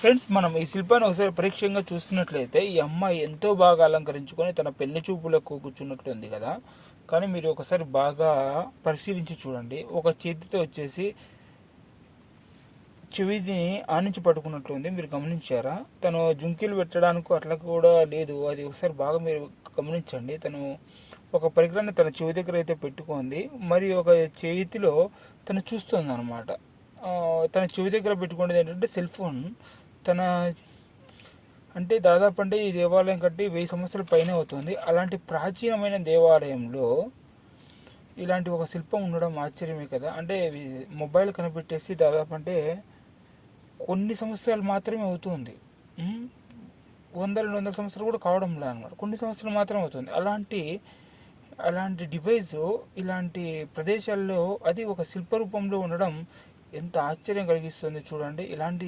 Friends, మనం ఈ శిల్పాన్ని ఒకసారి పరీక్షంగా చూస్తున్నట్లయితే ఈ అమ్మాయి ఎంతో బాగా అలంకరించుకొని తన పెళ్లి చూపులకు కూర్చున్నట్లుంది కదా. కానీ మీరు ఒకసారి బాగా పరిశీలించి చూడండి. ఒక చేతితో వచ్చేసి చెవిని ఆనించి పట్టుకున్నట్లుంది, మీరు గమనించారా? తను జుంకీలు పెట్టడానికి అట్లా కూడా లేదు. అది ఒకసారి బాగా మీరు గమనించండి. తను ఒక పరికరాన్ని తన చెవి దగ్గర అయితే పెట్టుకుంది, మరి ఒక చేతిలో తను చూస్తుంది అనమాట. తన చెవి దగ్గర పెట్టుకునేది ఏంటంటే సెల్ ఫోన్. తన అంటే దాదాపు అంటే ఈ దేవాలయం కట్టి 1000 సంవత్సరాల పైన అవుతుంది. అలాంటి ప్రాచీనమైన దేవాలయంలో ఇలాంటి ఒక శిల్పం ఉండడం ఆశ్చర్యమే కదా. అంటే మొబైల్ కనిపెట్టేసి దాదాపు అంటే కొన్ని సంవత్సరాలు మాత్రమే అవుతుంది. 100-200 సంవత్సరాలు కూడా కావడంలే అనమాట. కొన్ని సంవత్సరాలు మాత్రమే అవుతుంది. అలాంటి డివైస్ ఇలాంటి ప్రదేశాల్లో అది ఒక శిల్ప రూపంలో ఉండడం ఎంత ఆశ్చర్యం కలిగిస్తుంది చూడండి. ఇలాంటి